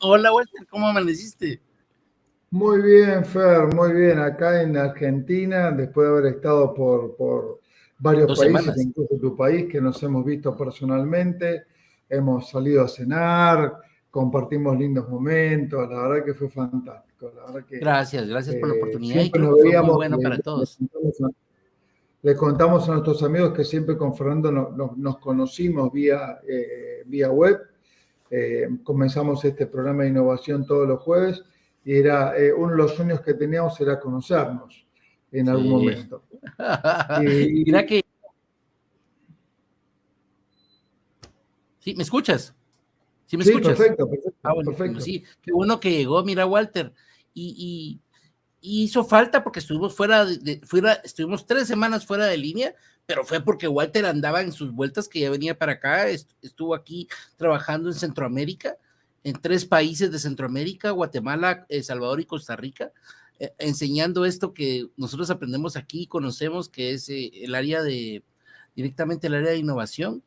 Hola, Walter, ¿cómo amaneciste? Muy bien, Fer, muy bien. Acá en Argentina, después de haber estado por varios 2 semanas. países, incluso tu país, que nos hemos visto personalmente, hemos salido a cenar, compartimos lindos momentos, la verdad que fue fantástico. La verdad que Gracias por la oportunidad y siempre creo nos que fue muy veíamos, bueno para todos. le contamos a nuestros amigos que siempre con Fernando nos conocimos vía web. Comenzamos este programa de innovación todos los jueves y era uno de los sueños que teníamos era conocernos en algún Sí. momento. Mira que... ¿Sí? ¿Me escuchas? ¿Sí me Sí, escuchas? perfecto, Buenísimo, perfecto. sí. Qué bueno que llegó, mira, Walter. Y hizo falta porque estuvimos estuvimos 3 semanas fuera de línea, pero fue porque Walter andaba en sus vueltas, que ya venía para acá, estuvo aquí trabajando en Centroamérica, en 3 países de Centroamérica, Guatemala, El Salvador y Costa Rica, enseñando esto que nosotros aprendemos aquí y conocemos, que es directamente el área de innovación,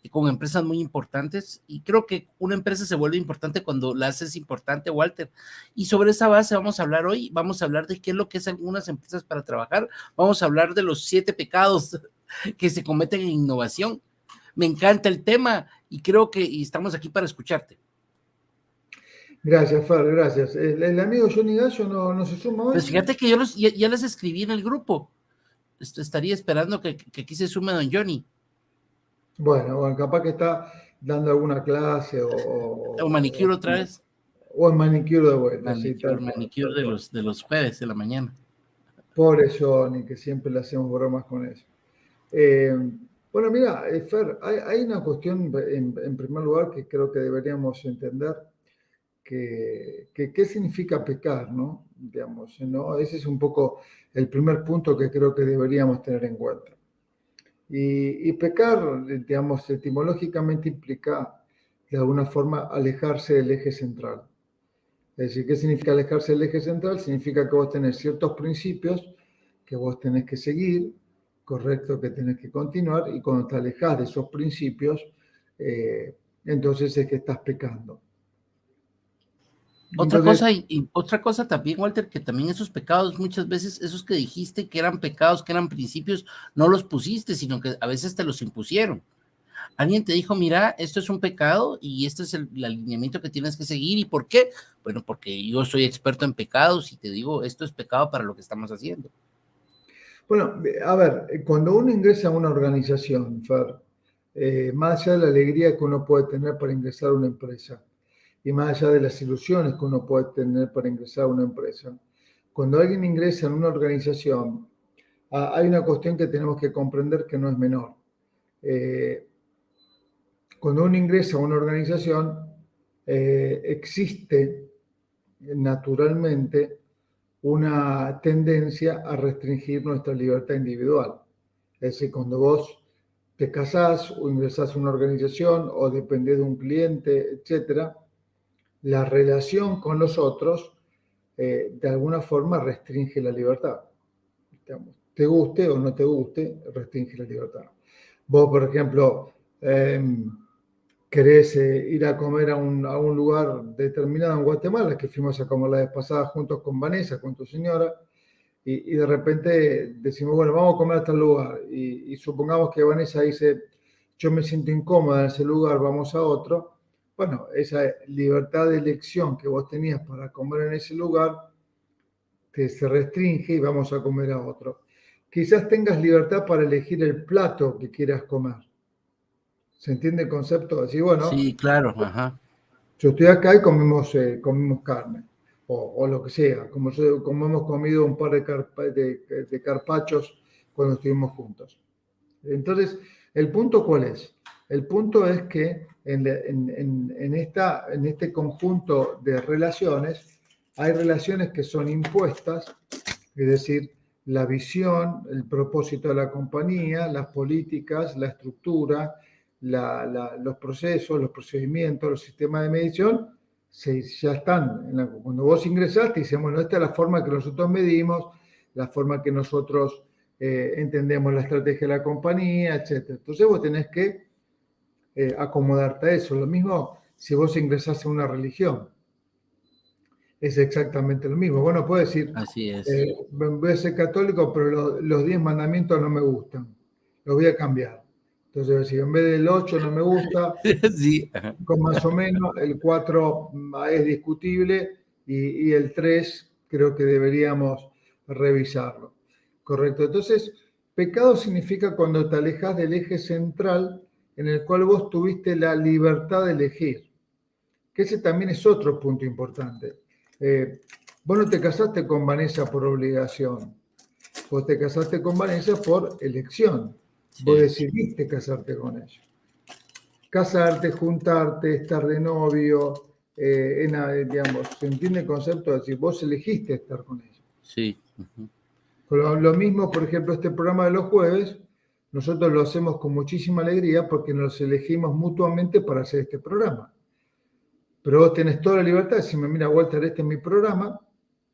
y con empresas muy importantes, y creo que una empresa se vuelve importante cuando la haces importante, Walter. Y sobre esa base vamos a hablar hoy, vamos a hablar de qué es lo que es algunas empresas para trabajar, vamos a hablar de los 7 pecados que se cometen en innovación. Me encanta el tema y creo que estamos aquí para escucharte. Gracias, Fer, gracias. El amigo Johnny Gallo no se suma hoy. Pues fíjate que yo ya les escribí en el grupo. Estaría esperando que aquí se sume don Johnny. Bueno, capaz que está dando alguna clase O manicure otra vez. o en manicure de vuelta, sí, Manicure tal cual. de los jueves de la mañana. Pobre Johnny, que siempre le hacemos bromas con eso. Bueno, mira, Fer, hay una cuestión en primer lugar que creo que deberíamos entender, que qué significa pecar, ¿no? Digamos, ¿no? Ese es un poco el primer punto que creo que deberíamos tener en cuenta. Y pecar, digamos, etimológicamente implica de alguna forma alejarse del eje central. Es decir, ¿qué significa alejarse del eje central? Significa que vos tenés ciertos principios que vos tenés que seguir, correcto, que tenés que continuar, y cuando te alejas de esos principios, entonces es que estás pecando. Entonces, Otra cosa también, Walter, que también esos pecados, muchas veces, esos que dijiste que eran pecados, que eran principios, no los pusiste, sino que a veces te los impusieron. Alguien te dijo, mira, esto es un pecado y este es el alineamiento que tienes que seguir. ¿Y por qué? Bueno, porque yo soy experto en pecados y te digo, esto es pecado para lo que estamos haciendo. bueno, a ver, cuando uno ingresa a una organización, Fer, más allá de la alegría que uno puede tener para ingresar a una empresa y más allá de las ilusiones que uno puede tener para ingresar a una empresa, cuando alguien ingresa en una organización, hay una cuestión que tenemos que comprender que no es menor. Eh, Cuando uno ingresa a una organización, existe naturalmente una tendencia a restringir nuestra libertad individual. Es decir, cuando vos te casás o ingresás a una organización o dependés de un cliente, etcétera, la relación con los otros de alguna forma restringe la libertad. Te guste o no te guste, restringe la libertad. Vos, por ejemplo, querés ir a comer a un lugar determinado en Guatemala, que fuimos a comer la vez pasada juntos con Vanessa, con tu señora, y de repente decimos, bueno, vamos a comer a tal lugar, y supongamos que Vanessa dice, yo me siento incómoda en ese lugar, vamos a otro. Bueno, esa libertad de elección que vos tenías para comer en ese lugar se restringe y vamos a comer a otro. Quizás tengas libertad para elegir el plato que quieras comer. ¿Se entiende el concepto? Así, bueno, Sí, claro, ajá. yo estoy acá y comemos carne, o lo que sea, como hemos comido un par de carpachos cuando estuvimos juntos. Entonces, ¿el punto cuál es? El punto es que en este conjunto de relaciones, hay relaciones que son impuestas, es decir, la visión, el propósito de la compañía, las políticas, la estructura, los procesos, los procedimientos, los sistemas de medición, ya están. Cuando vos ingresaste, dicen, bueno, esta es la forma que nosotros medimos, la forma que nosotros entendemos la estrategia de la compañía, etc. Entonces vos tenés que acomodarte a eso. Lo mismo si vos ingresás a una religión. es exactamente lo mismo. Bueno, puedes decir, Así es. voy a ser católico, pero los 10 mandamientos no me gustan, los voy a cambiar. Entonces, si en vez del 8 no me gusta, Sí, ajá. con más o menos, el 4 es discutible y el 3 creo que deberíamos revisarlo. Correcto. Entonces, pecado significa cuando te alejas del eje central en el cual vos tuviste la libertad de elegir, que ese también es otro punto importante. Vos no te casaste con Vanessa por obligación, vos te casaste con Vanessa por elección, vos Sí, decidiste casarte con ella. Casarte, juntarte, estar de novio, digamos, se entiende el concepto de decir, vos elegiste estar con ella. sí. Ujú. Lo mismo, por ejemplo, este programa de los jueves, nosotros lo hacemos con muchísima alegría porque nos elegimos mutuamente para hacer este programa. Pero vos tenés toda la libertad de decirme, mira, Walter, este es mi programa,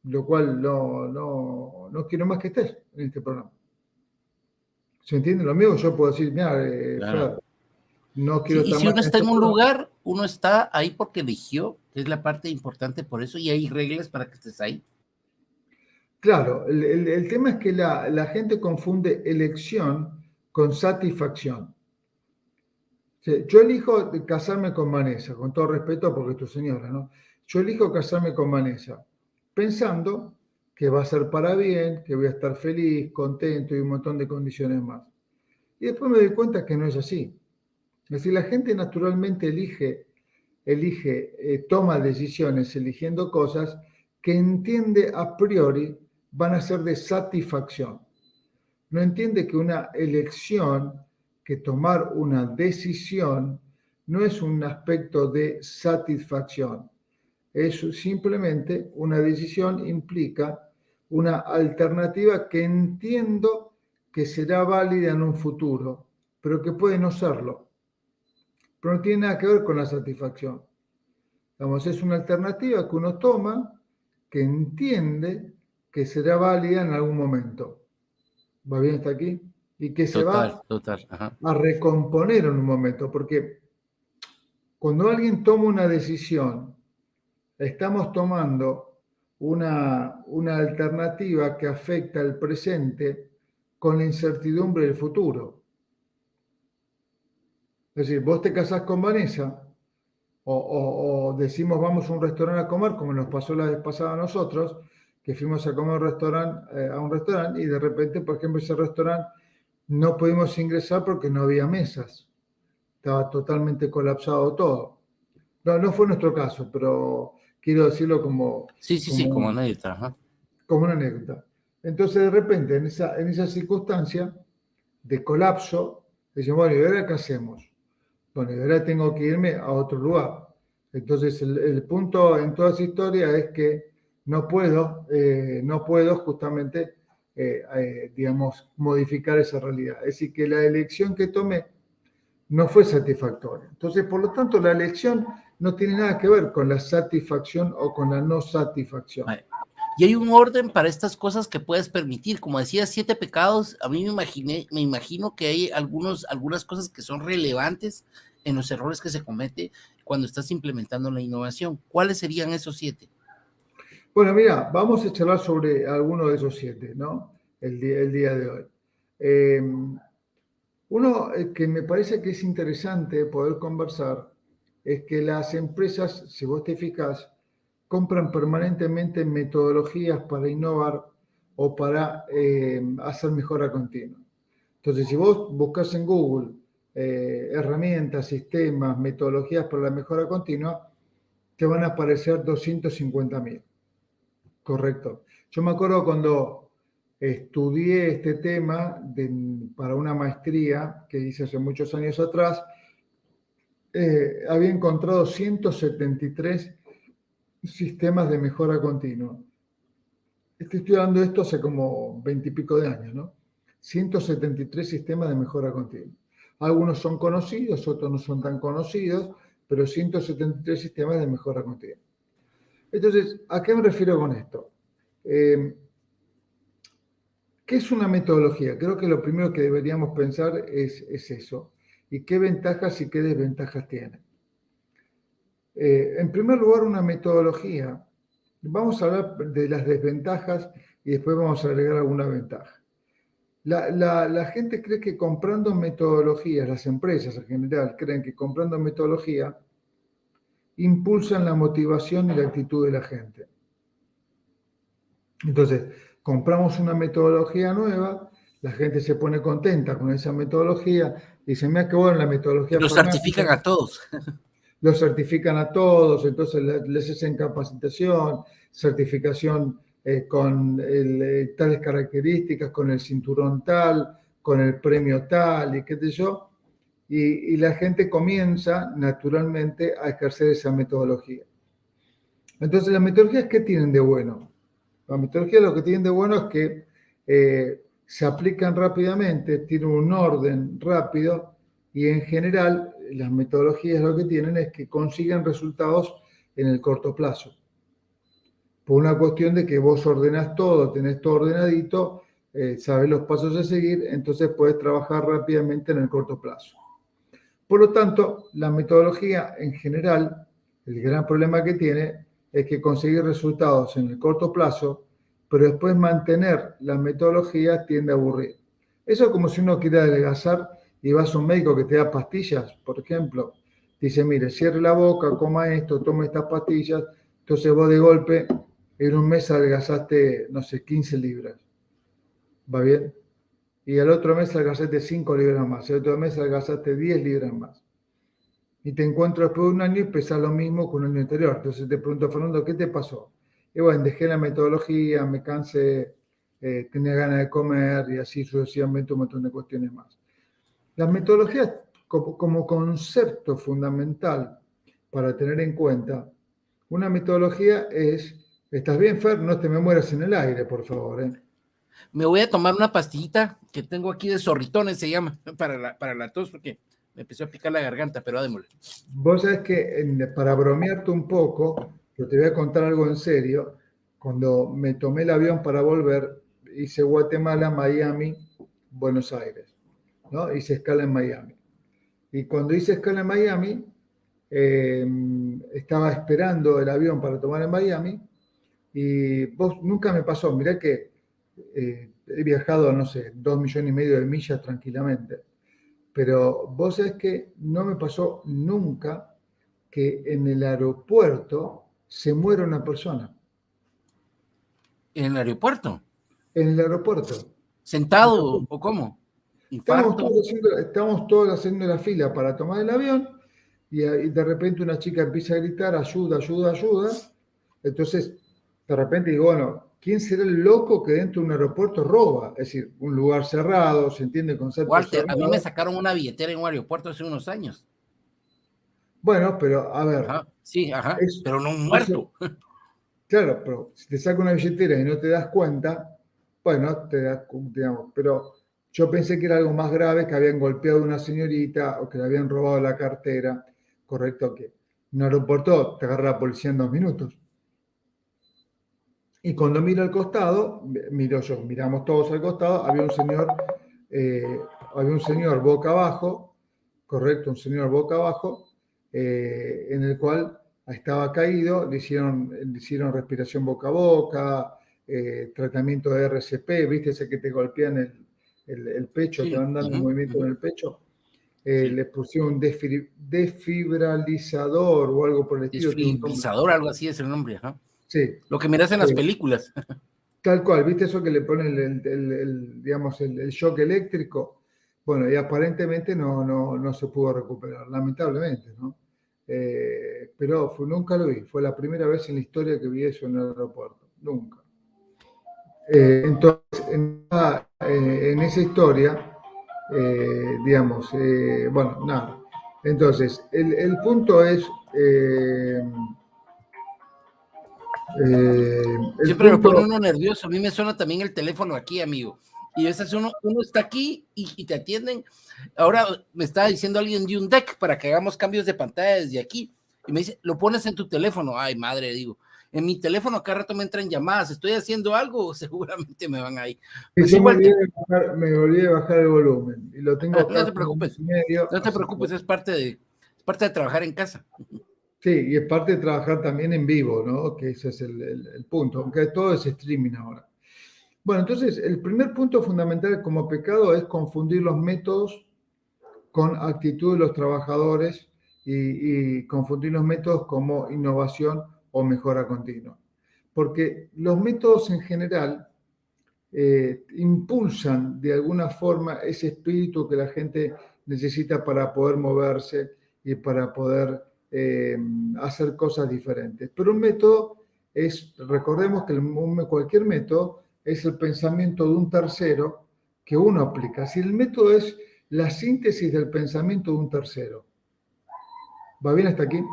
lo cual no quiero más que estés en este programa. ¿Se entiende? Lo mismo yo puedo decir, mira, Claro. Fer, no quiero Sí, y estar si más uno en está este en un programa. lugar, uno está ahí porque eligió, que es la parte importante por eso, y hay reglas para que estés ahí. Claro, el tema es que la gente confunde elección con satisfacción. Sí, yo elijo casarme con Vanessa, con todo respeto porque es tu señora, ¿no? Yo elijo casarme con Vanessa, pensando que va a ser para bien, que voy a estar feliz, contento y un montón de condiciones más. Y después me doy cuenta que no es así. Es decir, la gente naturalmente toma decisiones eligiendo cosas que entiende a priori van a ser de satisfacción. No entiende que una elección, que tomar una decisión, no es un aspecto de satisfacción. Es simplemente una decisión implica una alternativa que entiendo que será válida en un futuro, pero que puede no serlo. Pero no tiene nada que ver con la satisfacción. Digamos, es una alternativa que uno toma, que entiende que será válida en algún momento. ¿Va bien hasta aquí? Y que se Total, va total. Ajá. a recomponer en un momento, porque cuando alguien toma una decisión, estamos tomando una alternativa que afecta el presente con la incertidumbre del futuro. Es decir, vos te casás con Vanessa o decimos vamos a un restaurante a comer, como nos pasó la vez pasada a nosotros, que fuimos a comer a un restaurante y de repente, por ejemplo, ese restaurante no pudimos ingresar porque no había mesas. Estaba totalmente colapsado todo. No, no fue nuestro caso, pero quiero decirlo Sí, sí, sí, como como, anécdota. Ajá. como una anécdota. Entonces, de repente, en esa circunstancia de colapso, decimos, bueno, ¿y ahora qué hacemos? Bueno, y ahora tengo que irme a otro lugar. Entonces, el punto en toda esa historia es que no puedo justamente, digamos, modificar esa realidad. Es decir, que la elección que tomé no fue satisfactoria. Entonces, por lo tanto, la elección no tiene nada que ver con la satisfacción o con la no satisfacción. Vale. Y hay un orden para estas cosas que puedes permitir. Como decía, 7 pecados, a mí me imagino que hay algunas cosas que son relevantes en los errores que se comete cuando estás implementando la innovación. ¿Cuáles serían esos 7? Bueno, mira, vamos a charlar sobre alguno de esos 7, ¿no? El día de hoy. Eh, Uno que me parece que es interesante poder conversar es que las empresas, si vos te fijas, compran permanentemente metodologías para innovar o para hacer mejora continua. Entonces, si vos buscas en Google herramientas, sistemas, metodologías para la mejora continua, te van a aparecer 250.000. Correcto. Yo me acuerdo cuando estudié este tema para una maestría que hice hace muchos años atrás, había encontrado 173 sistemas de mejora continua. Estoy estudiando esto hace como 20 y pico de años, ¿no? 173 sistemas de mejora continua. Algunos son conocidos, otros no son tan conocidos, pero 173 sistemas de mejora continua. Entonces, ¿a qué me refiero con esto? ¿Qué es una metodología? Creo que lo primero que deberíamos pensar es eso. ¿Y qué ventajas y qué desventajas tiene? En primer lugar, una metodología Vamos a hablar de las desventajas y después vamos a agregar alguna ventaja. La gente cree que comprando metodologías, las empresas en general creen que comprando metodología impulsan la motivación y la actitud de la gente. Entonces, compramos una metodología nueva, la gente se pone contenta con esa metodología, dice, mira qué bueno la metodología Los Fernández, certifican a todos. los certifican a todos, entonces les hacen capacitación, certificación con tales características, con el cinturón tal, con el premio tal y qué sé yo, y la gente comienza naturalmente a ejercer esa metodología. Entonces, las metodologías, ¿qué tienen de bueno? Las metodologías lo que tienen de bueno es que se aplican rápidamente, tienen un orden rápido y en general las metodologías lo que tienen es que consiguen resultados en el corto plazo. Por una cuestión de que vos ordenás todo, tenés todo ordenadito, sabés los pasos a seguir, entonces puedes trabajar rápidamente en el corto plazo. Por lo tanto, la metodología en general, el gran problema que tiene es que conseguir resultados en el corto plazo, pero después mantener la metodología tiende a aburrir. Eso es como si uno quiere adelgazar y vas a un médico que te da pastillas, por ejemplo, dice, mire, cierre la boca, coma esto, tome estas pastillas, entonces vos de golpe en un mes adelgazaste, no sé, 15 libras. ¿Va bien? Y el otro mes adelgazaste 5 libras más, el otro mes adelgazaste 10 libras más. Y te encuentro después de un año y pesas lo mismo que un año anterior. Entonces te pregunto, Fernando, ¿qué te pasó? Y bueno, dejé la metodología, me cansé, tenía ganas de comer y así sucesivamente un montón de cuestiones más. Las metodologías como concepto fundamental para tener en cuenta, una metodología es, ¿estás bien, Fer? No te me mueras en el aire, por favor. Me voy a tomar una pastillita que tengo aquí de zorritones, se llama, para la tos, porque me empezó a picar la garganta, pero démosle. Vos sabés que para bromearte un poco, yo te voy a contar algo en serio. Cuando me tomé el avión para volver, hice Guatemala, Miami, Buenos Aires, ¿no? Hice escala en Miami. Y cuando hice escala en Miami, estaba esperando el avión para tomar en Miami y vos nunca me pasó, mirá que he viajado, no sé, 2,5 millones de millas tranquilamente, pero vos sabés que no me pasó nunca que en el aeropuerto se muera una persona. ¿En el aeropuerto? En el aeropuerto. ¿Sentado o cómo? ¿Infarto? Estábamos todos haciendo la fila para tomar el avión y de repente una chica empieza a gritar, ayuda, ayuda, ayuda. Entonces, de repente digo, bueno, ¿quién será el loco que dentro de un aeropuerto roba? Es decir, un lugar cerrado, se entiende el concepto Walter, a mí me cerrado. sacaron una billetera en un aeropuerto hace unos años. Bueno, pero a ver, Ajá, sí, ajá, pero no un eso, muerto. claro, pero si te saca una billetera y no te das cuenta, bueno, te das, digamos, pero yo pensé que era algo más grave, que habían golpeado a una señorita o que le habían robado la cartera, correcto, que en un aeropuerto te agarra la policía en 2 minutos. Y cuando miro al costado, miro yo, miramos todos al costado, había un señor boca abajo, correcto, un señor boca abajo, en el cual estaba caído, le hicieron respiración boca a boca, tratamiento de RCP, ¿viste ese que te golpean el pecho, te Sí, van dando un movimiento en el pecho? sí. Le pusieron un desfibralizador o algo por el estilo, tiene un nombre. Desfibrilador, algo así es el nombre, ajá. Sí, Lo que miras en las películas. tal cual, ¿viste eso que le ponen digamos, el shock eléctrico? Bueno, y aparentemente no se pudo recuperar, lamentablemente, ¿no? Pero nunca lo vi, fue la primera vez en la historia que vi eso en el aeropuerto, nunca. Entonces, en esa historia, digamos, bueno, nada. Entonces, el punto es, el Siempre lo pone punto, uno nervioso. A mí me suena también el teléfono aquí, amigo. Y a veces uno está aquí y te atienden. Ahora me estaba diciendo alguien de un deck para que hagamos cambios de pantalla desde aquí. Y me dice, lo pones en tu teléfono. Ay, madre, digo. En mi teléfono cada rato me entran llamadas. Estoy haciendo algo, seguramente me van ahí. y Pues sí, yo Walter. me olvidé de bajar el volumen y lo tengo No acá te como preocupes. 1,5, No te así que preocupes, es parte de trabajar en casa. Sí, y es parte de trabajar también en vivo, ¿no? Que ese es el punto, aunque todo es streaming ahora. Bueno, entonces el primer punto fundamental como pecado es confundir los métodos con actitud de los trabajadores y confundir los métodos como innovación o mejora continua. Porque los métodos en general impulsan de alguna forma ese espíritu que la gente necesita para poder moverse y para poder hacer cosas diferentes. Pero un método es, recordemos que cualquier método es el pensamiento de un tercero que uno aplica. Si el método es la síntesis del pensamiento de un tercero. ¿Va bien hasta aquí?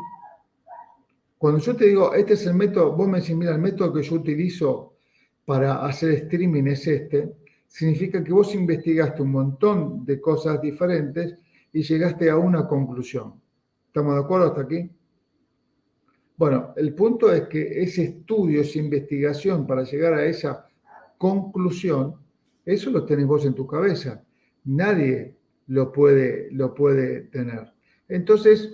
Cuando yo te digo, este es el método, vos me decís, mira, el método que yo utilizo para hacer streaming es este, significa que vos investigaste un montón de cosas diferentes y llegaste a una conclusión. ¿Estamos de acuerdo hasta aquí? Bueno, el punto es que ese estudio, esa investigación para llegar a esa conclusión, eso lo tenés vos en tu cabeza. Nadie lo puede tener. Entonces,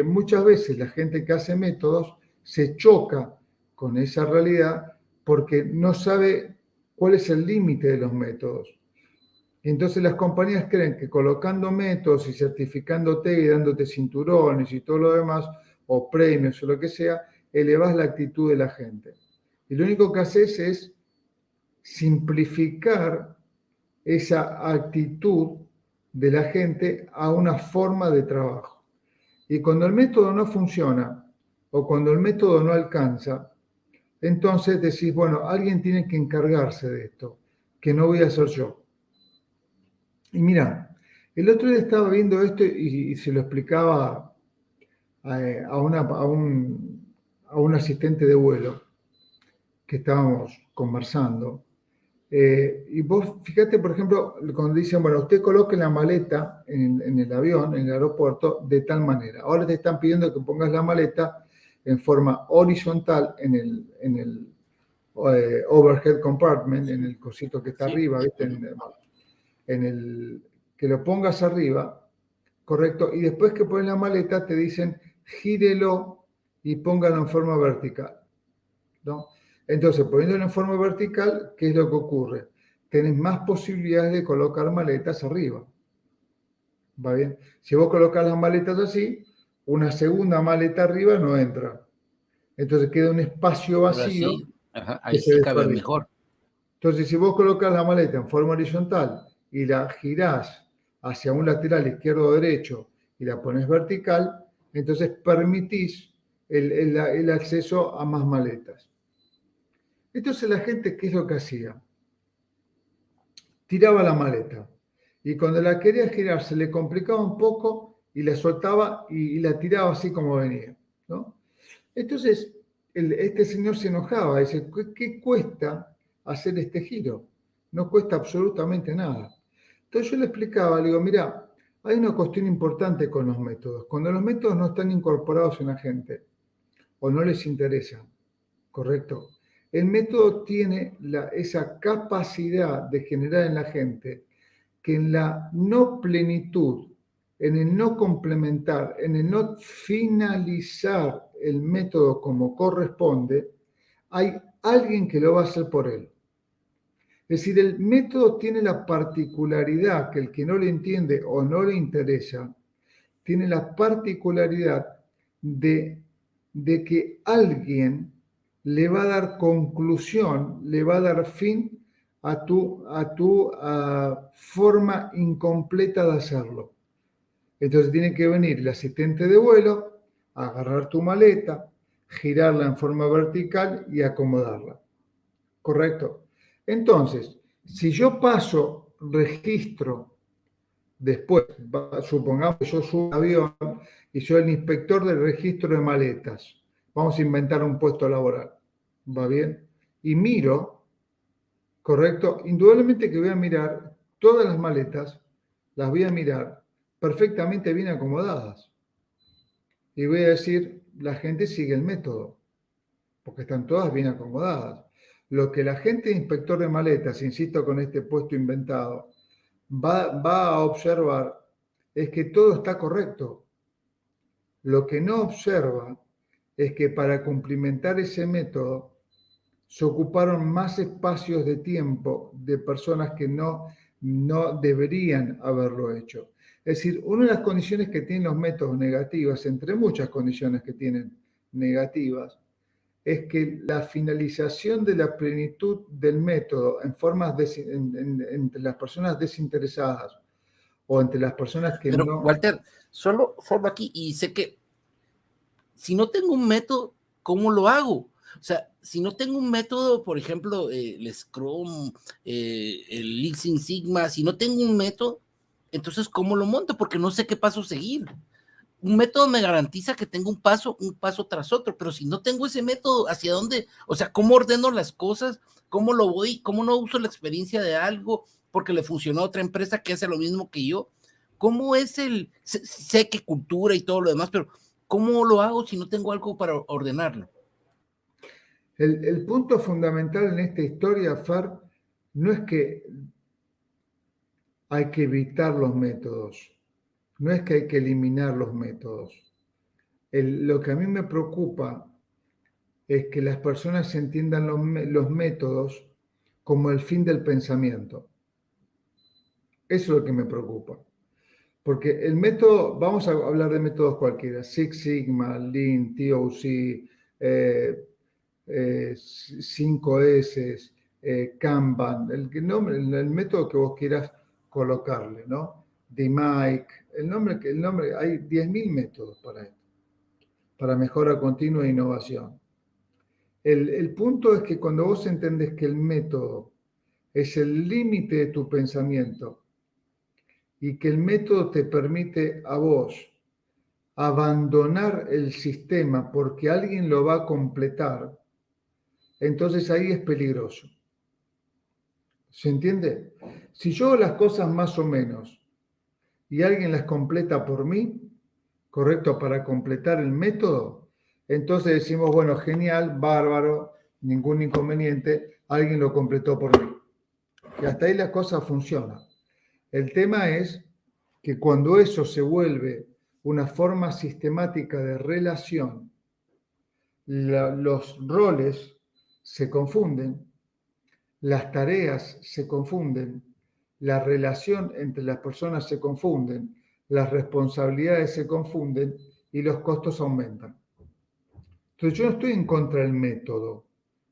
muchas veces la gente que hace métodos se choca con esa realidad porque no sabe cuál es el límite de los métodos. Y entonces las compañías creen que colocando métodos y certificándote y dándote cinturones y todo lo demás, o premios o lo que sea, elevas la actitud de la gente. Y lo único que haces es simplificar esa actitud de la gente a una forma de trabajo. Y cuando el método no funciona o cuando el método no alcanza, entonces decís, bueno, alguien tiene que encargarse de esto, que no voy a ser yo. Y mira, el otro día estaba viendo esto y se lo explicaba a un asistente de vuelo que estábamos conversando. Y vos fíjate, por ejemplo, cuando dicen, bueno, usted coloque la maleta en el avión, en el aeropuerto, de tal manera. Ahora te están pidiendo que pongas la maleta en forma horizontal en el overhead compartment, en el cosito que está Sí. arriba, ¿viste? Que lo pongas arriba, ¿correcto? Y después que pones la maleta te dicen, gírelo y póngalo en forma vertical, ¿no? Entonces, poniéndolo en forma vertical, ¿qué es lo que ocurre? Tenés más posibilidades de colocar maletas arriba. ¿Va bien? Si vos colocas las maletas así, una segunda maleta arriba no entra. Entonces queda un espacio vacío Sí, ajá, que ahí se sí cabe desperdicia. mejor. Entonces, si vos colocas la maleta en forma horizontal y la girás hacia un lateral izquierdo o derecho y la pones vertical, entonces permitís el acceso a más maletas. Entonces la gente, ¿qué es lo que hacía? Tiraba la maleta y cuando la quería girar se le complicaba un poco y la soltaba y la tiraba así como venía, ¿no? Entonces este señor se enojaba, dice, ¿qué cuesta hacer este giro? No cuesta absolutamente nada. Entonces yo le explicaba, le digo, mira, hay una cuestión importante con los métodos. Cuando los métodos no están incorporados en la gente o no les interesa, ¿correcto? El método tiene esa capacidad de generar en la gente que en la no plenitud, en el no complementar, en el no finalizar el método como corresponde, hay alguien que lo va a hacer por él. Es decir, el método tiene la particularidad que el que no le entiende o no le interesa, tiene la particularidad de que alguien le va a dar conclusión, le va a dar fin a tu forma incompleta de hacerlo. Entonces tiene que venir el asistente de vuelo, agarrar tu maleta, girarla en forma vertical y acomodarla. ¿Correcto? Entonces, si yo paso registro después, supongamos que yo subo un avión y soy el inspector del registro de maletas. Vamos a inventar un puesto laboral. ¿Va bien? Y miro, ¿correcto? Indudablemente que voy a mirar todas las maletas, las voy a mirar perfectamente bien acomodadas. Y voy a decir, la gente sigue el método, porque están todas bien acomodadas. Lo que la gente de inspector de maletas, insisto con este puesto inventado, va a observar es que todo está correcto. Lo que no observa es que para cumplimentar ese método se ocuparon más espacios de tiempo de personas que no deberían haberlo hecho. Es decir, una de las condiciones que tienen los métodos negativas, entre muchas condiciones que tienen negativas, es que la finalización de la plenitud del método entre las personas desinteresadas o entre las personas que Pero, no... Walter, solo aquí, y sé que si no tengo un método, ¿cómo lo hago? O sea, si no tengo un método, por ejemplo, el Scrum, el Lean Six Sigma, si no tengo un método, entonces, ¿cómo lo monto? Porque no sé qué paso seguir. Un método me garantiza que tengo un paso tras otro, pero si no tengo ese método, ¿hacia dónde? O sea, ¿cómo ordeno las cosas? ¿Cómo lo voy? ¿Cómo no uso la experiencia de algo porque le funcionó a otra empresa que hace lo mismo que yo? ¿Cómo es sé que cultura y todo lo demás, pero ¿cómo lo hago si no tengo algo para ordenarlo? El punto fundamental en esta historia, Fer, no es que hay que evitar los métodos, no es que hay que eliminar los métodos. Lo que a mí me preocupa es que las personas entiendan los métodos como el fin del pensamiento. Eso es lo que me preocupa. Porque el método, vamos a hablar de métodos cualquiera, Six Sigma, Lean, TOC, 5S, Kanban, el método que vos quieras colocarle, ¿no? DMAIC, el nombre, hay 10.000 métodos para esto, para mejora continua e innovación. El punto es que cuando vos entendés que el método es el límite de tu pensamiento y que el método te permite a vos abandonar el sistema porque alguien lo va a completar, entonces ahí es peligroso. ¿Se entiende? Si yo hago las cosas más o menos y alguien las completa por mí, correcto, para completar el método, entonces decimos, bueno, genial, bárbaro, ningún inconveniente, alguien lo completó por mí. Y hasta ahí la cosa funciona. El tema es que cuando eso se vuelve una forma sistemática de relación, los roles se confunden, las tareas se confunden, la relación entre las personas se confunden, las responsabilidades se confunden y los costos aumentan. Entonces yo no estoy en contra del método.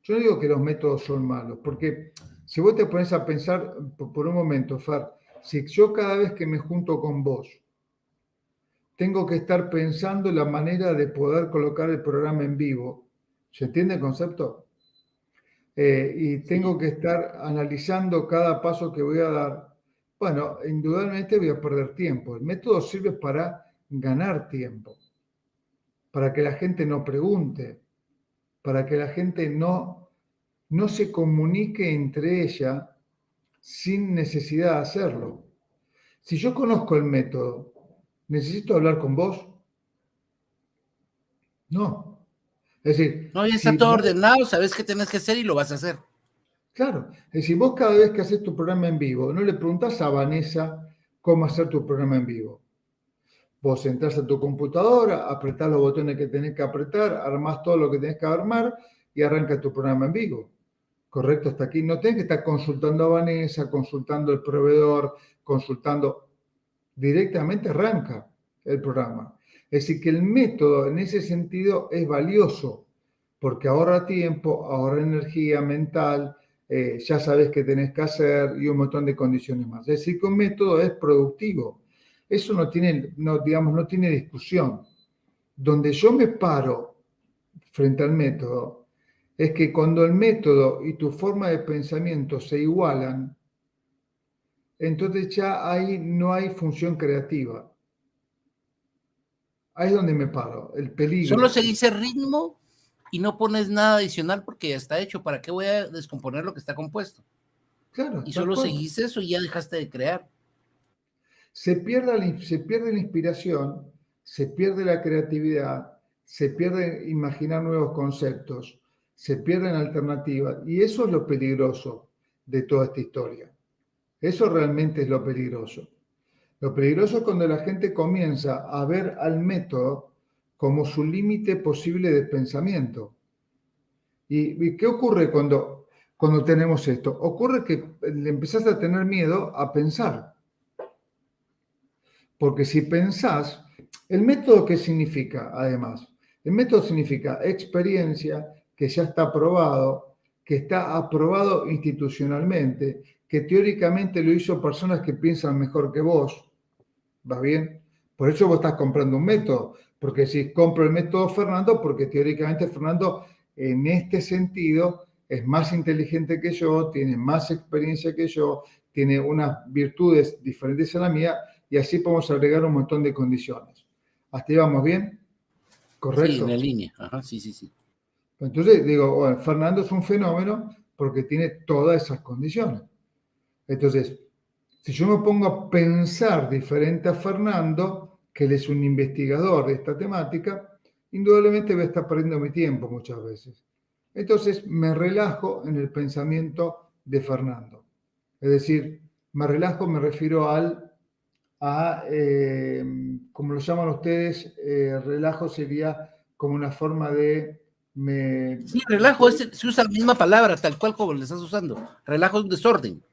Yo no digo que los métodos son malos, porque si vos te pones a pensar por un momento, Fer, si yo cada vez que me junto con vos tengo que estar pensando en la manera de poder colocar el programa en vivo, ¿se entiende el concepto? Y tengo Sí. que estar analizando cada paso que voy a dar, bueno, indudablemente voy a perder tiempo. El método sirve para ganar tiempo, para que la gente no pregunte, para que la gente no se comunique entre ella sin necesidad de hacerlo. Si yo conozco el método, ¿necesito hablar con vos? No. Es decir, No, ya está si todo vos, ordenado, sabes qué tenés que hacer y lo vas a hacer. claro, es decir, vos cada vez que haces tu programa en vivo, no le preguntás a Vanessa cómo hacer tu programa en vivo. Vos entrás a tu computadora, apretás los botones que tenés que apretar, armás todo lo que tenés que armar y arranca tu programa en vivo. Correcto, hasta aquí. No tenés que estar consultando a Vanessa, consultando al proveedor, consultando. Directamente arranca el programa. Es decir, que el método en ese sentido es valioso, porque ahorra tiempo, ahorra energía mental, ya sabes qué tenés que hacer y un montón de condiciones más. Es decir, que un método es productivo. Eso no tiene discusión. Donde yo me paro frente al método es que cuando el método y tu forma de pensamiento se igualan, entonces ya ahí no hay función creativa. Ahí es donde me paro, el Solo peligro. seguís el ritmo y no pones nada adicional porque ya está hecho. ¿Para qué voy a descomponer lo que está compuesto? Claro, Y tal solo cual. seguís eso y ya dejaste de crear. Se pierde la inspiración, se pierde la creatividad, se pierde imaginar nuevos conceptos, se pierden alternativas. Y eso es lo peligroso de toda esta historia. Eso realmente es lo peligroso. Lo peligroso es cuando la gente comienza a ver al método como su límite posible de pensamiento. ¿Y qué ocurre cuando tenemos esto? Ocurre que le empezás a tener miedo a pensar. Porque si pensás, ¿el método qué significa además? El método significa experiencia que ya está aprobado, que está aprobado institucionalmente, que teóricamente lo hizo personas que piensan mejor que vos. ¿Va bien? Por eso vos estás comprando un método, porque si compro el método Fernando, porque teóricamente Fernando en este sentido es más inteligente que yo, tiene más experiencia que yo, tiene unas virtudes diferentes a la mía, y así podemos agregar un montón de condiciones. ¿Hasta ahí vamos bien? Sí, en la ¿Correcto? línea. Ajá, sí, sí, sí. Entonces digo, bueno, Fernando es un fenómeno porque tiene todas esas condiciones. Entonces, si yo me pongo a pensar diferente a Fernando, que él es un investigador de esta temática, indudablemente voy a estar perdiendo mi tiempo muchas veces. Entonces me relajo en el pensamiento de Fernando. Es decir, me relajo, me refiero como lo llaman ustedes, relajo sería como una forma de... Sí, relajo, se usa la misma palabra, tal cual como le estás usando. Relajo es un desorden.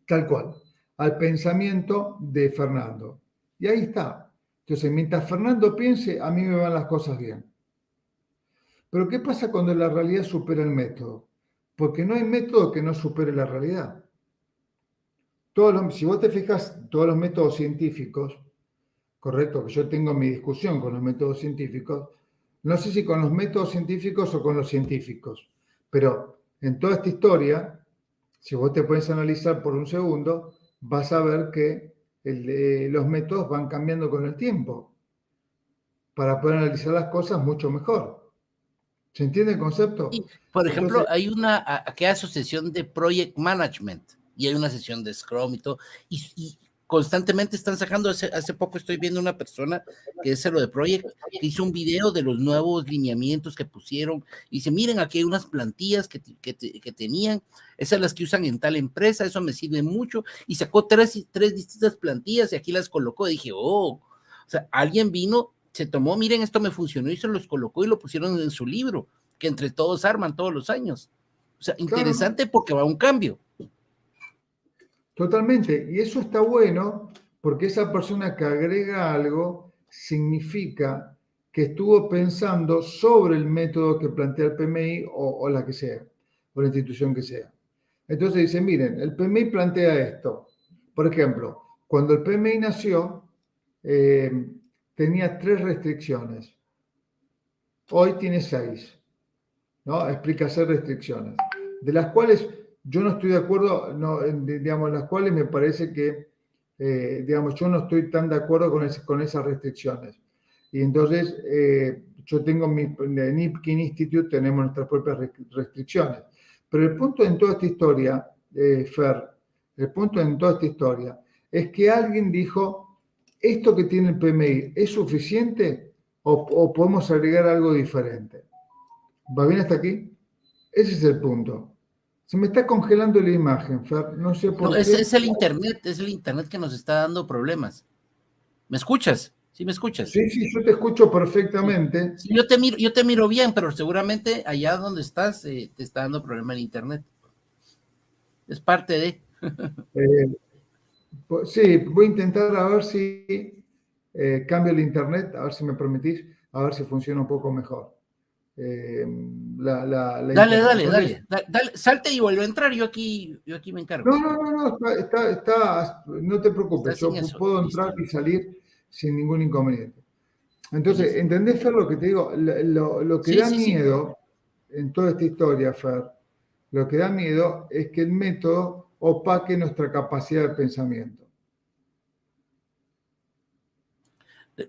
Tal cual, al pensamiento de Fernando. Y ahí está. Entonces, mientras Fernando piense, a mí me van las cosas bien. Pero ¿qué pasa cuando la realidad supera el método? Porque no hay método que no supere la realidad. Si vos te fijas, todos los métodos científicos, correcto, que yo tengo mi discusión con los métodos científicos, no sé si con los métodos científicos o con los científicos, pero en toda esta historia, si vos te puedes analizar por un segundo, vas a ver que los métodos van cambiando con el tiempo para poder analizar las cosas mucho mejor. ¿Se entiende el concepto? Sí, por ejemplo, Entonces, hay aquí asociación de Project Management y hay una sesión de Scrum y todo, y constantemente están sacando, hace poco estoy viendo una persona que es lo de Project, que hizo un video de los nuevos lineamientos que pusieron, y dice, miren, aquí hay unas plantillas que tenían, esas las que usan en tal empresa, eso me sirve mucho, y sacó tres distintas plantillas y aquí las colocó, y dije, oh, o sea, alguien vino, se tomó, miren, esto me funcionó y se los colocó y lo pusieron en su libro que entre todos arman todos los años. O sea, claro, interesante porque va a un cambio. totalmente. Y eso está bueno porque esa persona que agrega algo significa que estuvo pensando sobre el método que plantea el PMI o la que sea, o la institución que sea. Entonces dice, miren, el PMI plantea esto. Por ejemplo, cuando el PMI nació, tenía 3 restricciones. Hoy tiene 6, ¿no? Explica 6 restricciones, de las cuales yo no estoy de acuerdo, no, digamos, las cuales me parece que, digamos, yo no estoy tan de acuerdo con esas restricciones. Y entonces, yo tengo en el Nipkin Institute, tenemos nuestras propias restricciones. Pero el punto en toda esta historia, Fer, el punto en toda esta historia es que alguien dijo, ¿esto que tiene el PMI es suficiente o podemos agregar algo diferente? ¿Va bien hasta aquí? Ese es el punto. Se me está congelando la imagen, Fer. No sé No, por qué. es el internet que nos está dando problemas. ¿Me escuchas? ¿Sí me escuchas? Sí, sí, yo te escucho Sí. perfectamente. Sí, yo te miro bien, pero seguramente allá donde estás te está dando problema el internet. Es parte de. Eh, sí, voy a intentar a ver si cambio el internet, a ver si me permitís, a ver si funciona un poco mejor. Eh, la Dale, internet. dale, Entonces, dale, dale, salte y vuelve a entrar. Yo aquí me encargo. no, no, no, no, no te preocupes, Estás yo en eso. puedo Listo. entrar y salir sin ningún inconveniente. Entonces, Buenísimo. ¿entendés, Fer, lo que te digo? Lo que Sí, da sí, sí. miedo en toda esta historia, Fer, lo que da miedo es que el método opaque nuestra capacidad de pensamiento.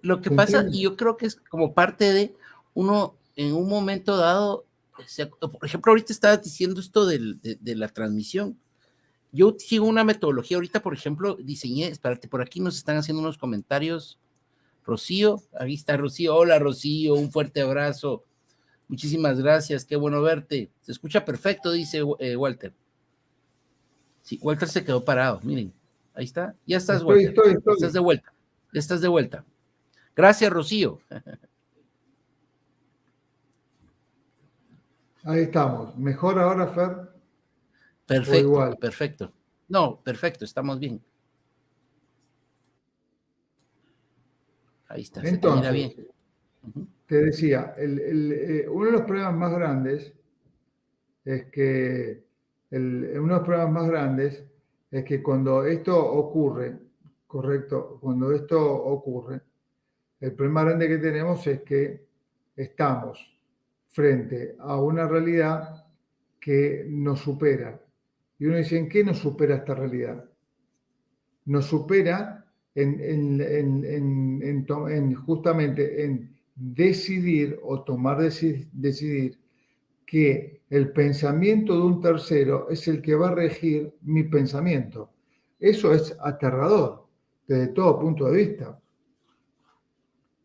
Lo que ¿Se pasa, entiende? y yo creo que es como parte de uno en un momento dado, por ejemplo, ahorita estabas diciendo esto de la transmisión. Yo sigo una metodología, ahorita, por ejemplo, diseñé, espérate, por aquí nos están haciendo unos comentarios. Rocío, ahí está Rocío. Hola, Rocío, un fuerte abrazo. Muchísimas gracias, qué bueno verte. Se escucha perfecto, dice Walter. Sí, Walter se quedó parado, miren, ahí está. Ya estás, Walter. Estoy. Estás de vuelta. Estás de vuelta. Gracias, Rocío. Ahí estamos. ¿Mejor ahora, Fer? ¿O Perfecto, igual? perfecto. No, perfecto, estamos bien. Ahí está, se te mira bien. Entonces, te decía, uno de los problemas más grandes es que uno de los problemas más grandes es que cuando esto ocurre, correcto, cuando esto ocurre, el problema grande que tenemos es que estamos frente a una realidad que nos supera. Y uno dice, ¿en qué nos supera esta realidad? Nos supera justamente en decidir o tomar decidir que el pensamiento de un tercero es el que va a regir mi pensamiento. Eso es aterrador desde todo punto de vista.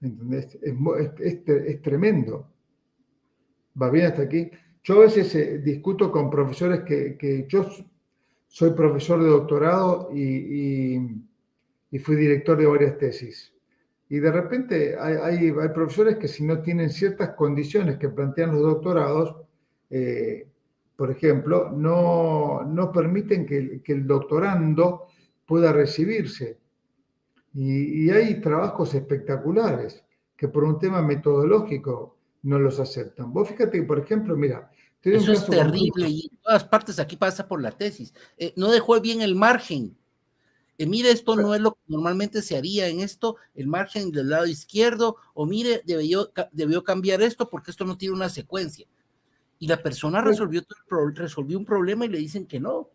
¿Entendés? Es tremendo. ¿Va bien hasta aquí? Yo a veces discuto con profesores que yo soy profesor de doctorado y fui director de varias tesis. Y de repente hay profesores que si no tienen ciertas condiciones que plantean los doctorados, por ejemplo, no permiten que el doctorando pueda recibirse. Y hay trabajos espectaculares que por un tema metodológico no los aceptan. Vos fíjate que, por ejemplo, mira, te doy un Eso es caso terrible concreto. y en todas partes aquí pasa por la tesis. No dejó bien el margen. Mire, esto no es lo que normalmente se haría en esto, el margen del lado izquierdo, o mire, debió cambiar esto porque esto no tiene una secuencia. Y la persona resolvió un problema y le dicen que no.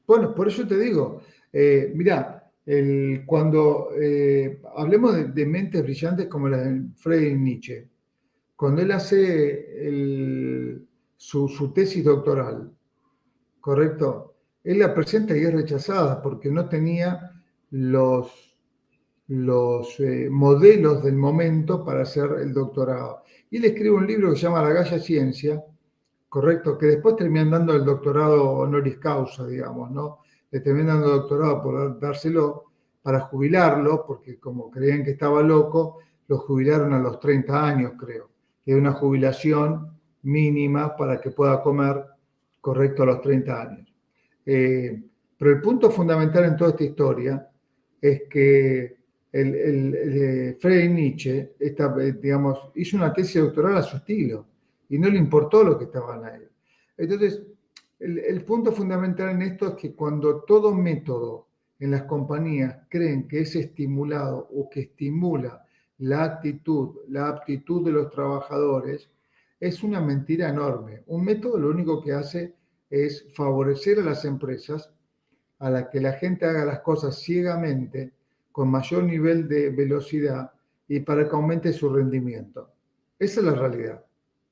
Bueno, por eso te digo, mira, cuando hablemos de mentes brillantes como la de Friedrich Nietzsche, cuando él hace su tesis doctoral, ¿correcto? Él la presenta y es rechazada porque no tenía los modelos del momento para hacer el doctorado. Y él escribe un libro que se llama La Galla Ciencia, correcto, que después terminan dando el doctorado honoris causa, digamos, ¿no? Le terminan dando el doctorado por dárselo para jubilarlo, porque como creían que estaba loco, lo jubilaron a los 30 años, creo. Que es una jubilación mínima para que pueda comer, correcto, a los 30 años. Pero el punto fundamental en toda esta historia es que Friedrich Nietzsche digamos, hizo una tesis doctoral a su estilo y no le importó lo que estaban ahí. Entonces, el punto fundamental en esto es que cuando todo método en las compañías creen que es estimulado o que estimula la aptitud de los trabajadores, es una mentira enorme. Un método lo único que hace es favorecer a las empresas a la que la gente haga las cosas ciegamente, con mayor nivel de velocidad y para que aumente su rendimiento. Esa es la realidad.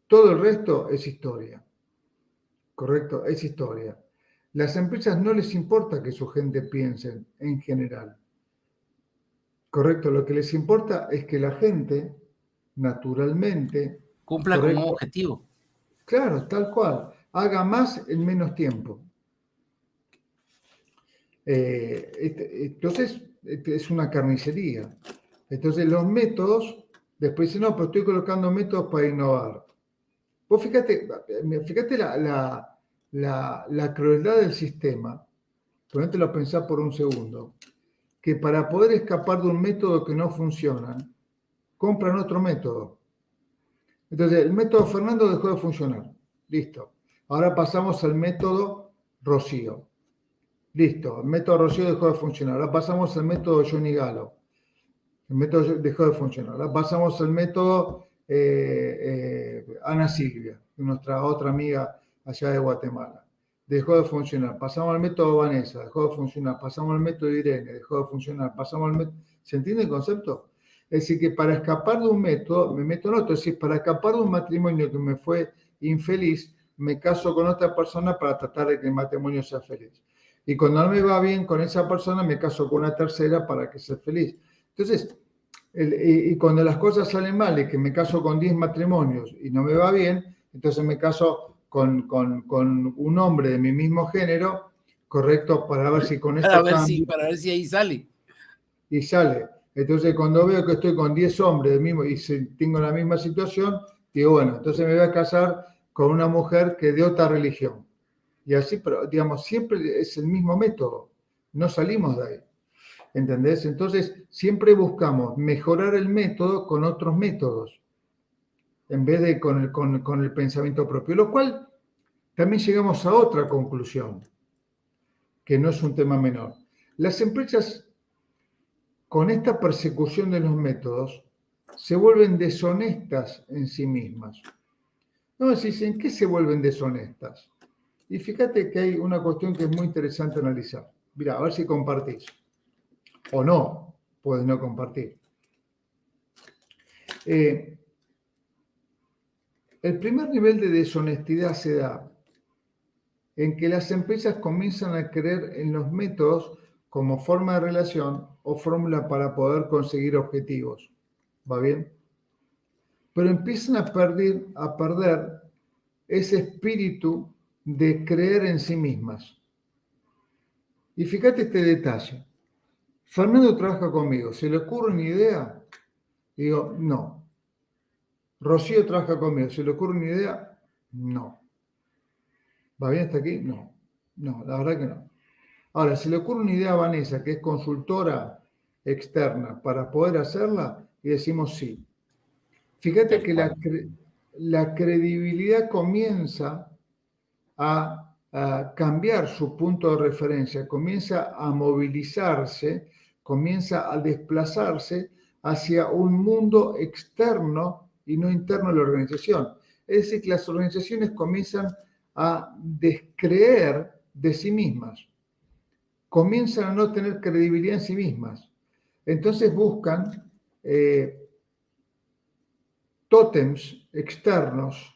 Todo el resto es historia. ¿Correcto? Es historia. Las empresas no les importa que su gente piense en general. ¿Correcto? Lo que les importa es que la gente, naturalmente, Cumpla con un ¿correcto? objetivo. Claro, tal cual. Haga más en menos tiempo. Entonces, es una carnicería. Entonces, los métodos, después dicen, no, pero estoy colocando métodos para innovar. Vos fíjate la crueldad del sistema, ponete a pensar por un segundo, que para poder escapar de un método que no funciona, compran otro método. Entonces, el método Fernando dejó de funcionar. Listo. Ahora pasamos al método Rocío. Listo. El método Rocío dejó de funcionar. Ahora pasamos al método Johnny Galo. El método dejó de funcionar. Ahora pasamos al método Ana Silvia, nuestra otra amiga allá de Guatemala. Dejó de funcionar. Pasamos al método Vanessa, dejó de funcionar. Pasamos al método Irene, dejó de funcionar. Pasamos al método... ¿Se entiende el concepto? Es decir, que para escapar de un método, me meto en otro. Es decir, para escapar de un matrimonio que me fue infeliz, me caso con otra persona para tratar de que el matrimonio sea feliz. Y cuando no me va bien con esa persona, me caso con una tercera para que sea feliz. Entonces, y cuando las cosas salen mal y que me caso con 10 matrimonios y no me va bien, entonces me caso con un hombre de mi mismo género, correcto, para ver si con esto cambia Para ver si ahí sale. y sale. Entonces cuando veo que estoy con 10 hombres del mismo y tengo la misma situación, digo, bueno, entonces me voy a casar con una mujer que de otra religión. Y así, pero digamos, siempre es el mismo método, no salimos de ahí. ¿Entendés? Entonces, siempre buscamos mejorar el método con otros métodos, en vez de con el pensamiento propio, lo cual también llegamos a otra conclusión, que no es un tema menor. Las empresas, con esta persecución de los métodos, se vuelven deshonestas en sí mismas. No, decís, ¿en qué se vuelven deshonestas? Y fíjate que hay una cuestión que es muy interesante analizar. Mira, a ver si compartís. O no, puedes no compartir. El primer nivel de deshonestidad se da en que las empresas comienzan a creer en los métodos como forma de relación o fórmula para poder conseguir objetivos. ¿Va bien? Pero empiezan a perder ese espíritu de creer en sí mismas. Y fíjate este detalle. Fernando trabaja conmigo. ¿Se le ocurre una idea? Digo, no. Rocío trabaja conmigo. ¿Se le ocurre una idea? No. ¿Va bien hasta aquí? No. No, la verdad que no. Ahora, ¿se le ocurre una idea a Vanessa, que es consultora externa, para poder hacerla? Y decimos sí. Fíjate que la credibilidad comienza a cambiar su punto de referencia, comienza a movilizarse, comienza a desplazarse hacia un mundo externo y no interno de la organización. Es decir, que las organizaciones comienzan a descreer de sí mismas, comienzan a no tener credibilidad en sí mismas. Entonces buscan tótems externos,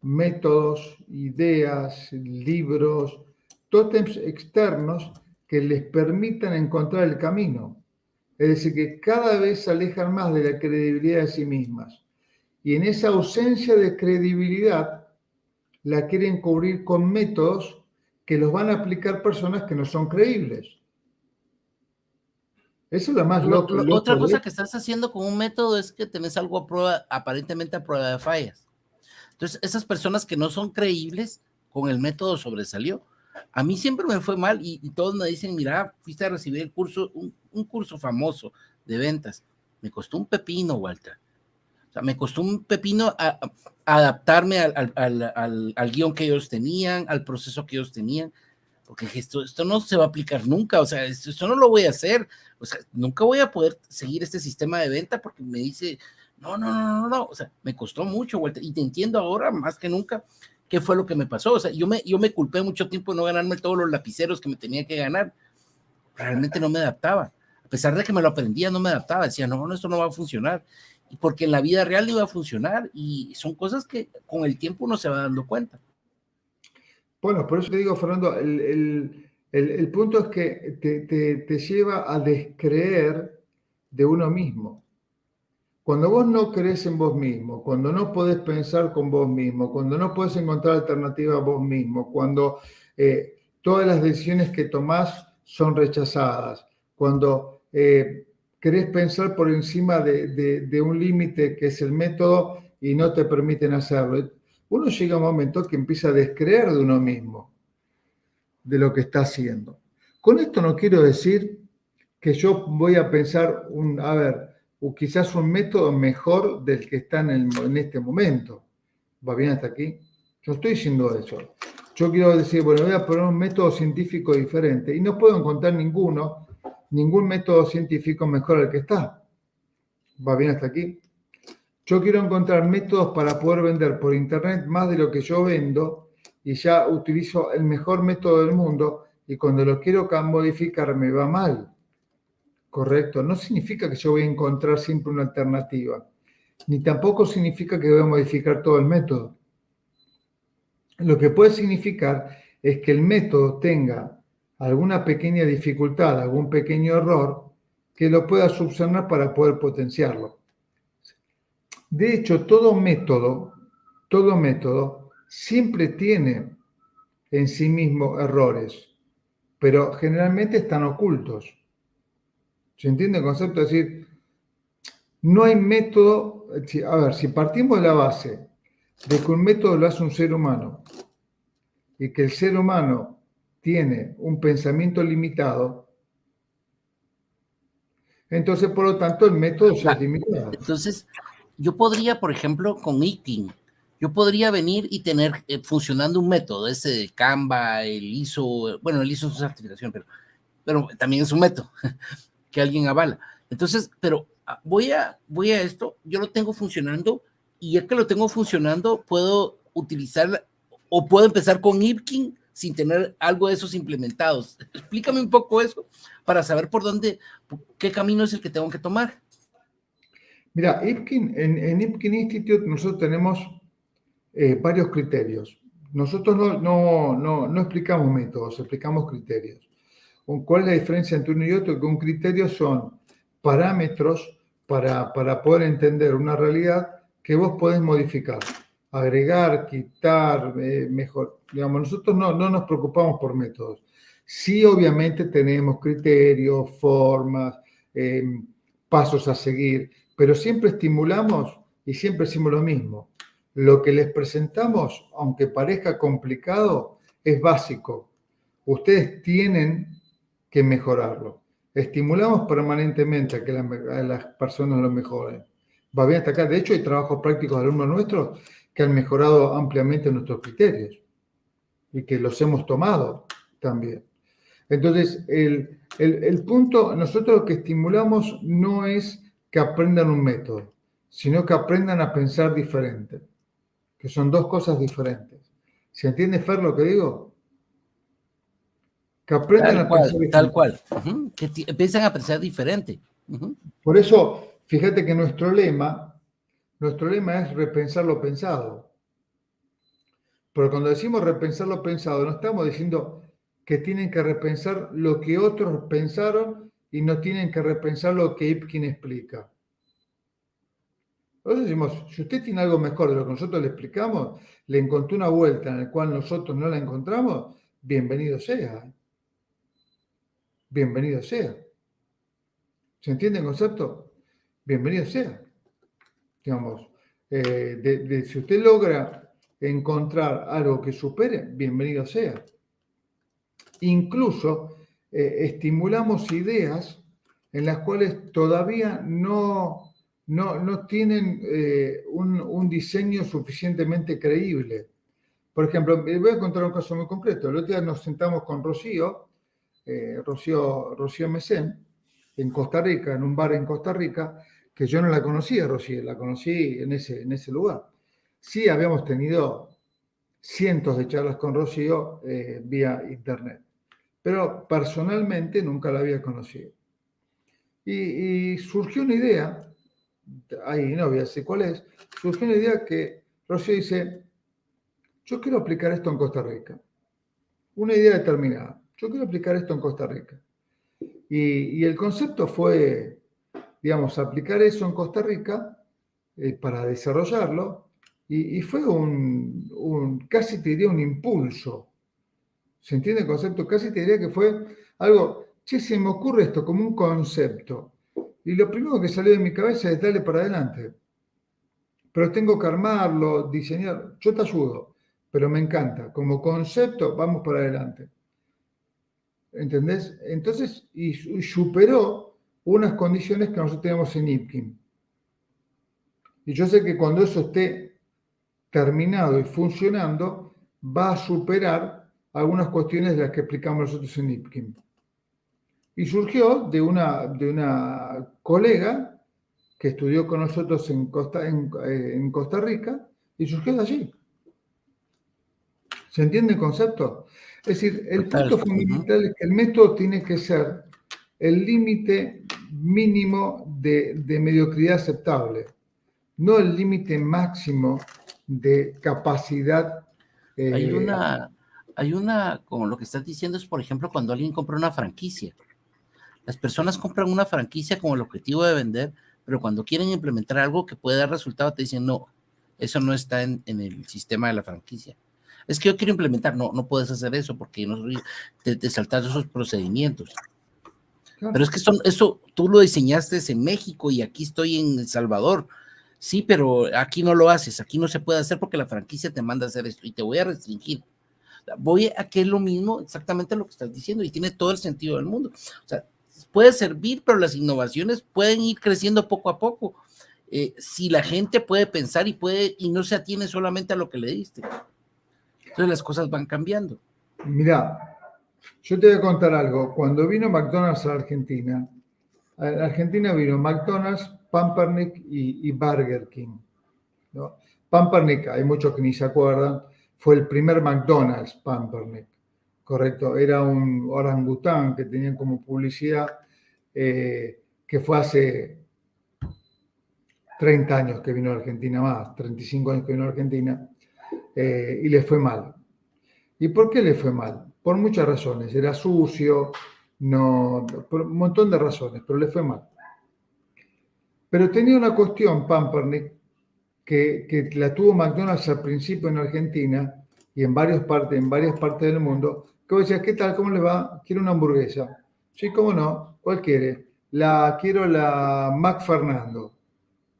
métodos, ideas, libros, tótems externos que les permitan encontrar el camino. Es decir, que cada vez se alejan más de la credibilidad de sí mismas. Y en esa ausencia de credibilidad la quieren cubrir con métodos que los van a aplicar personas que no son creíbles. Eso es lo más loco. Otra cosa que estás haciendo con un método es que tenés algo a prueba, aparentemente a prueba de fallas. Entonces, esas personas que no son creíbles, con el método sobresalió. A mí siempre me fue mal y todos me dicen, mira, fuiste a recibir el curso, un curso famoso de ventas. Me costó un pepino, Walter. O sea, me costó un pepino adaptarme al guión que ellos tenían, al proceso que ellos tenían, porque esto no se va a aplicar nunca, o sea, esto no lo voy a hacer, o sea, nunca voy a poder seguir este sistema de venta porque me dice, no, o sea, me costó mucho, Walter, y te entiendo ahora más que nunca qué fue lo que me pasó, o sea, yo me culpé mucho tiempo de no ganarme todos los lapiceros que me tenía que ganar, realmente no me adaptaba, a pesar de que me lo aprendía, no me adaptaba, decía, no, esto no va a funcionar, y porque en la vida real iba a funcionar, y son cosas que con el tiempo uno se va dando cuenta. Bueno, por eso te digo, Fernando, el punto es que te lleva a descreer de uno mismo. Cuando vos no crees en vos mismo, cuando no podés pensar con vos mismo, cuando no podés encontrar alternativas a vos mismo, cuando todas las decisiones que tomás son rechazadas, cuando querés pensar por encima de un límite que es el método y no te permiten hacerlo, uno llega a un momento que empieza a descreer de uno mismo, de lo que está haciendo. Con esto no quiero decir que yo voy a pensar, o quizás un método mejor del que está en este momento. ¿Va bien hasta aquí? Yo estoy diciendo eso. Yo quiero decir, bueno, voy a poner un método científico diferente y no puedo encontrar ningún método científico mejor al que está. ¿Va bien hasta aquí? Yo quiero encontrar métodos para poder vender por internet más de lo que yo vendo y ya utilizo el mejor método del mundo y cuando lo quiero modificar me va mal. Correcto. No significa que yo voy a encontrar siempre una alternativa, ni tampoco significa que voy a modificar todo el método. Lo que puede significar es que el método tenga alguna pequeña dificultad, algún pequeño error, que lo pueda subsanar para poder potenciarlo. De hecho, todo método siempre tiene en sí mismo errores, pero generalmente están ocultos. ¿Se entiende el concepto? Es decir, no hay método, a ver, si partimos de la base de que un método lo hace un ser humano y que el ser humano tiene un pensamiento limitado, entonces, por lo tanto, el método ya es limitado. Entonces, yo podría, por ejemplo, con Iking, yo podría venir y tener funcionando un método, ese de Canva, el ISO, bueno, el ISO es su certificación, pero también es un método que alguien avala. Entonces, pero voy a esto, yo lo tengo funcionando y ya que lo tengo funcionando, puedo utilizar o puedo empezar con Ipkin sin tener algo de esos implementados. Explícame un poco eso para saber por dónde, qué camino es el que tengo que tomar. Mira, en Ipkin Institute nosotros tenemos varios criterios. Nosotros no explicamos métodos, explicamos criterios. ¿Cuál es la diferencia entre uno y otro? Que un criterio son parámetros para poder entender una realidad que vos podés modificar, agregar, quitar, mejor. Digamos, nosotros no nos preocupamos por métodos. Sí, obviamente tenemos criterios, formas, pasos a seguir, pero siempre estimulamos y siempre decimos lo mismo. Lo que les presentamos, aunque parezca complicado, es básico. Ustedes tienen que mejorarlo. Estimulamos permanentemente a que las personas lo mejoren. Va bien hasta acá. De hecho, hay trabajos prácticos de alumnos nuestros que han mejorado ampliamente nuestros criterios y que los hemos tomado también. Entonces, el punto, nosotros lo que estimulamos no es que aprendan un método, sino que aprendan a pensar diferente, que son dos cosas diferentes. ¿Se entiende, Fer, lo que digo? Que aprendan a pensar diferente. Tal cual. Que empiezan a pensar diferente. Por eso, fíjate que nuestro lema es repensar lo pensado. Pero cuando decimos repensar lo pensado, no estamos diciendo que tienen que repensar lo que otros pensaron y no tienen que repensar lo que Ipkin explica. Nosotros decimos, si usted tiene algo mejor de lo que nosotros le explicamos, le encontró una vuelta en la cual nosotros no la encontramos, bienvenido sea. Bienvenido sea. ¿Se entiende el concepto? Bienvenido sea. Digamos, si usted logra encontrar algo que supere, bienvenido sea. Incluso estimulamos ideas en las cuales todavía no tienen un diseño suficientemente creíble. Por ejemplo, voy a contar un caso muy concreto. El otro día nos sentamos con Rocío Mesén, en Costa Rica, en un bar en Costa Rica, que yo no la conocía, Rocío, la conocí en ese lugar. Sí, habíamos tenido cientos de charlas con Rocío vía internet, pero personalmente nunca la había conocido. Y surgió una idea, ahí no voy a decir cuál es, surgió una idea que Rocío dice, yo quiero aplicar esto en Costa Rica. Una idea determinada. Yo quiero aplicar esto en Costa Rica. Y el concepto fue, digamos, aplicar eso en Costa Rica para desarrollarlo. Y fue casi te diría un impulso. ¿Se entiende el concepto? Casi te diría que fue algo, che, se me ocurre esto como un concepto. Y lo primero que salió de mi cabeza es darle para adelante. Pero tengo que armarlo, diseñar. Yo te ayudo, pero me encanta. Como concepto, vamos para adelante. ¿Entendés? Entonces, y superó unas condiciones que nosotros tenemos en Ipkin. Y yo sé que cuando eso esté terminado y funcionando, va a superar algunas cuestiones de las que explicamos nosotros en Ipkin. Y surgió de una colega que estudió con nosotros en Costa Rica y surgió de allí. ¿Se entiende el concepto? Es decir, el punto fundamental es que el método tiene que ser el límite mínimo de mediocridad aceptable, no el límite máximo de capacidad. Hay una, como lo que estás diciendo es, por ejemplo, cuando alguien compra una franquicia. Las personas compran una franquicia con el objetivo de vender, pero cuando quieren implementar algo que puede dar resultado, te dicen, no, eso no está en el sistema de la franquicia. Es que yo quiero implementar, no puedes hacer eso porque no te saltas esos procedimientos. Claro. Pero es que eso tú lo diseñaste en México y aquí estoy en El Salvador. Sí, pero aquí no lo haces, aquí no se puede hacer porque la franquicia te manda a hacer esto y te voy a restringir. Voy a que es lo mismo, exactamente lo que estás diciendo, y tiene todo el sentido del mundo. O sea, puede servir, pero las innovaciones pueden ir creciendo poco a poco. Si la gente puede pensar y no se atiene solamente a lo que le diste. Entonces las cosas van cambiando. Mirá, yo te voy a contar algo. Cuando vino McDonald's a Argentina vino McDonald's, Pampernick y Burger King, ¿no? Pampernick, hay muchos que ni se acuerdan, fue el primer McDonald's, Pampernick, correcto. Era un orangután que tenían como publicidad, que fue hace 30 años que vino a Argentina más, 35 años que vino a Argentina, y le fue mal. ¿Y por qué le fue mal? Por muchas razones. Era sucio, no, por un montón de razones, pero le fue mal. Pero tenía una cuestión, Pampernick, que la tuvo McDonald's al principio en Argentina y en varias partes del mundo, que vos decías, ¿qué tal? ¿Cómo le va? ¿Quiere una hamburguesa? Sí, ¿cómo no? ¿Cuál quiere? Quiero la McFernando.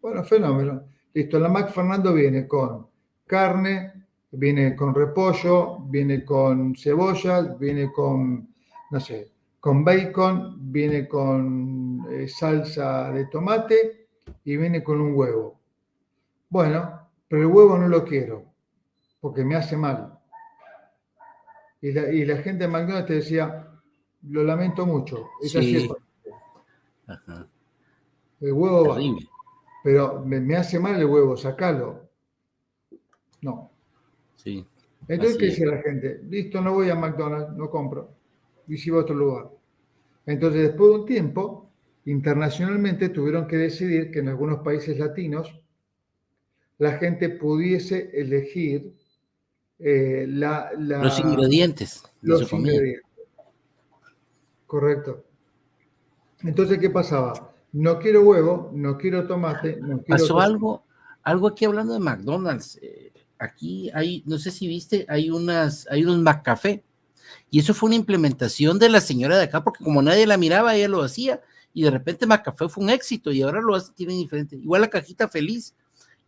Bueno, fenómeno. Listo, la McFernando viene con carne, viene con repollo, viene con cebolla, viene con, no sé, con bacon, viene con salsa de tomate y viene con un huevo. Bueno, pero el huevo no lo quiero, porque me hace mal. Y la gente de McDonald's te decía, lo lamento mucho, es así Sí. Ajá. el huevo va, Terrible. pero me hace mal el huevo, sacalo. No. Sí, Entonces, ¿qué así es. dice la gente? Listo, no voy a McDonald's, no compro. Y si voy a otro lugar. Entonces, después de un tiempo, internacionalmente tuvieron que decidir que en algunos países latinos la gente pudiese elegir Los ingredientes de su los comida. ingredientes. Correcto. Entonces, ¿qué pasaba? No quiero huevo, no quiero tomate, no quiero Pasó queso. algo aquí hablando de McDonald's. Aquí hay, no sé si viste, hay unos McCafé. Y eso fue una implementación de la señora de acá, porque como nadie la miraba, ella lo hacía. Y de repente McCafé fue un éxito y ahora lo hace, tienen diferente. Igual la cajita feliz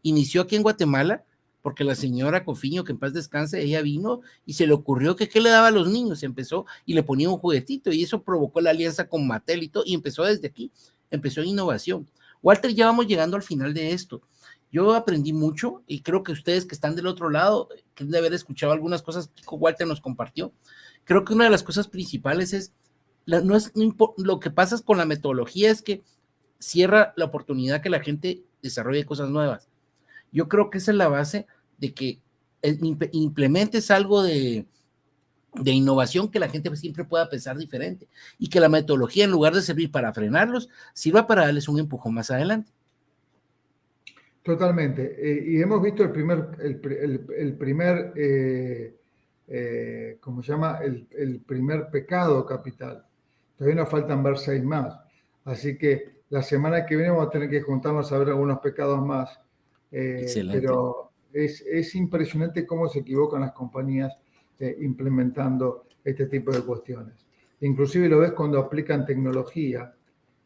inició aquí en Guatemala, porque la señora Cofiño, que en paz descanse, ella vino y se le ocurrió que qué le daba a los niños, empezó y le ponía un juguetito y eso provocó la alianza con Mattel y todo, y empezó desde aquí, empezó innovación. Walter, ya vamos llegando al final de esto. Yo aprendí mucho y creo que ustedes que están del otro lado, que de haber escuchado algunas cosas que Walter nos compartió, creo que una de las cosas principales es, lo que pasa con la metodología es que cierra la oportunidad que la gente desarrolle cosas nuevas. Yo creo que esa es la base de que implementes algo de innovación que la gente siempre pueda pensar diferente y que la metodología, en lugar de servir para frenarlos, sirva para darles un empujón más adelante. Totalmente. Y hemos visto ¿cómo se llama? El primer pecado capital. Todavía nos faltan ver 6 más. Así que la semana que viene vamos a tener que juntarnos a ver algunos pecados más. Excelente. Pero es impresionante cómo se equivocan las compañías implementando este tipo de cuestiones. Inclusive lo ves cuando aplican tecnología.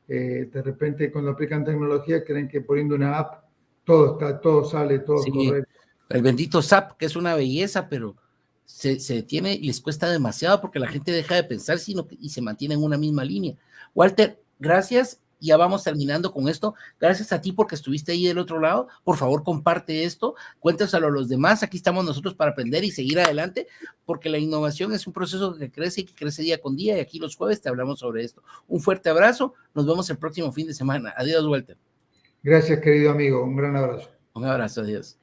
De repente cuando aplican tecnología creen que poniendo una app todo sale, todo es Sí, correcto. el bendito SAP, que es una belleza, pero se detiene y les cuesta demasiado porque la gente deja de pensar y se mantiene en una misma línea. Walter, gracias. Ya vamos terminando con esto. Gracias a ti porque estuviste ahí del otro lado. Por favor, comparte esto, cuéntaselo a los demás. Aquí estamos nosotros para aprender y seguir adelante, porque la innovación es un proceso que crece y que crece día con día. Y aquí los jueves te hablamos sobre esto. Un fuerte abrazo. Nos vemos el próximo fin de semana. Adiós, Walter. Gracias, querido amigo. Un gran abrazo. Un abrazo, adiós.